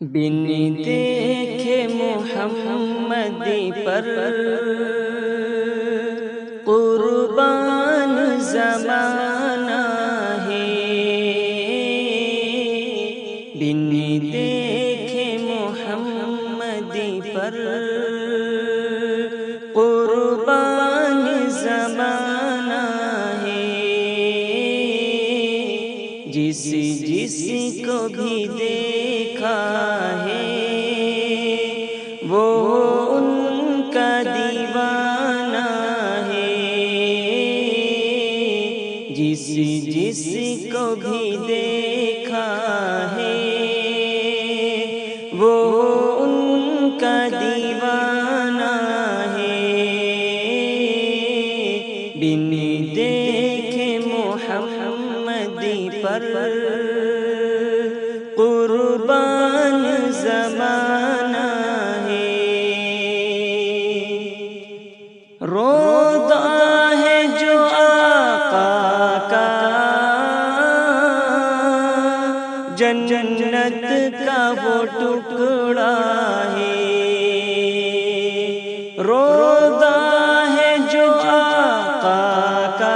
بن دیکھے محمد پر قربان زمانہ ہے، بن دیکھے محمد پر قربان زمانہ ہے، جس کو بھی دیکھا ہے وہ ان کا دیوانہ ہے، جس کو بھی دیکھا ہے وہ ان کا دیوانہ ہے، بن دیکھے محمد پر قربان زمانہ ہے، روضہ ہے جو آقا کا جنت کا وہ ٹکڑا ہے، روضہ ہے جو آقا کا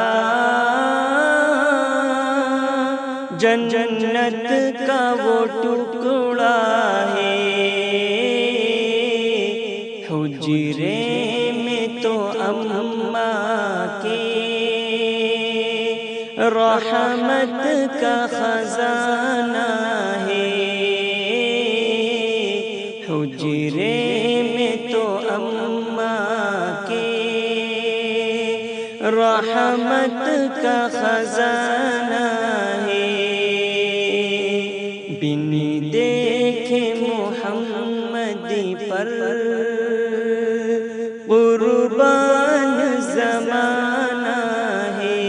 جنت کا وہ ٹکڑا ہے، حجرے میں تو اماں کے رحمت کا خزانہ ہے، حجرے میں تو اماں کے رحمت کا خزانہ ہے، بن دیکھے محمد پر قربان زمانہ ہے،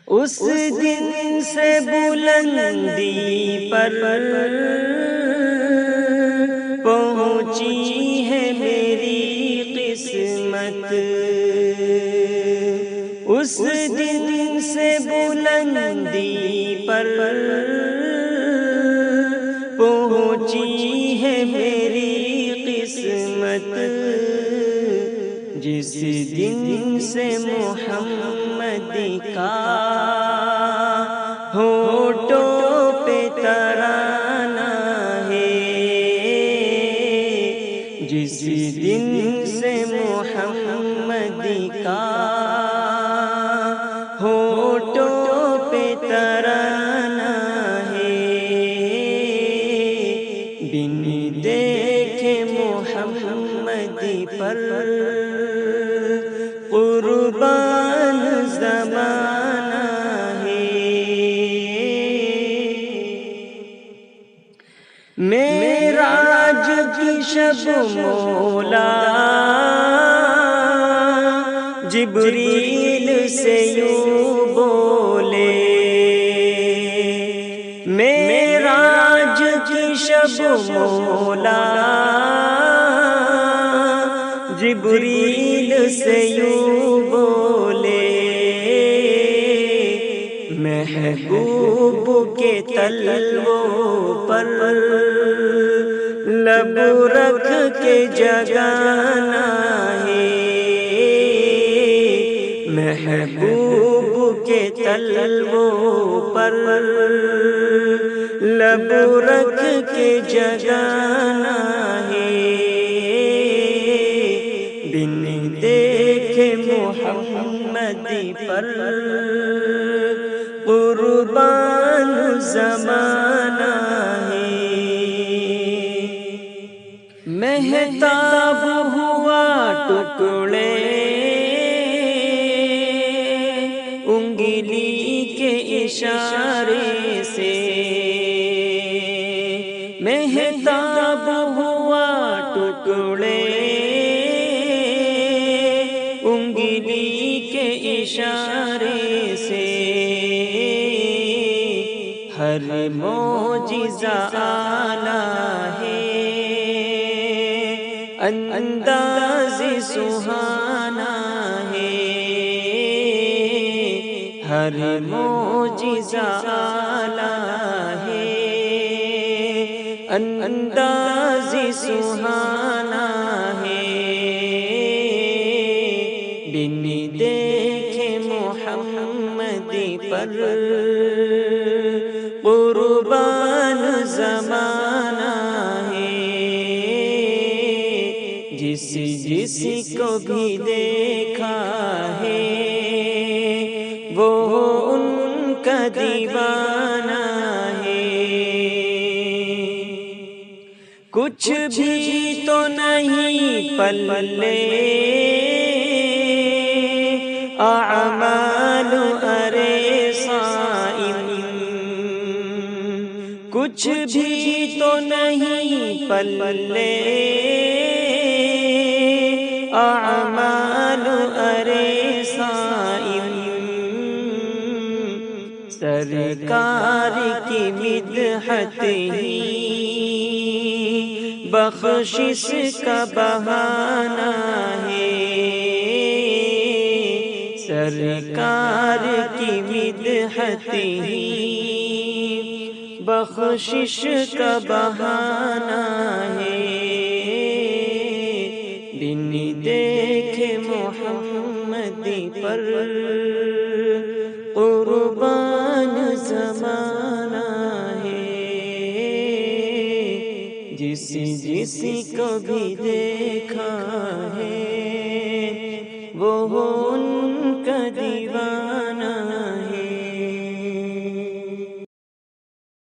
اس دن سے بلندی پر پہنچی ہے میری قسمت، اس دن سے بلندی پر پہنچی ہے میری قسمت، جس دن سے محمد کا ہونٹوں پہ ترانہ ہے، جس دن سے محمد کا ہونٹوں پہ ترانہ ہے، بن دیکھے محمد پر قربان زمانہ ہے، معراج کی شب مولا جبریل سے یوں بولے، معراج کی شب مولا جبریل سے یوں بولے، محبوب کے تلووں پر لب رکھ کے جگانا ہے، محبوب کے تلووں پر لب رکھ کے جگانا ہے، بن دیکھے محمد پر قربان زمانہ ہے، مہتاب ہوا ٹکڑے انگلی کے اشارے سے، مہتاب ہوا ٹکڑے انگلی کے اشارے سے، ہر معجزہ اعلیٰ ہے انداز سہانا ہے، ہر معجزہ اعلیٰ ہے، انداز سہانا ہے، بن دیکھے محمد پر قربان زمانہ ہے، جس کو بھی دیکھا ہے وہ ان کا دیوانہ ہے، کچھ بھی تو نہیں پلے اعمال ارے صائم، کچھ بھی تو نہیں پلے اعمال ارے صائم، سرکار کی مدحت ہی بخشش کا بہانہ ہے، سرکار کی مدحت ہی بخشش کا بہانہ ہے، بن دیکھے محمد پر قربان زمانہ ہے، جس کو بھی دیکھا ہے وہ ان کا دیوانہ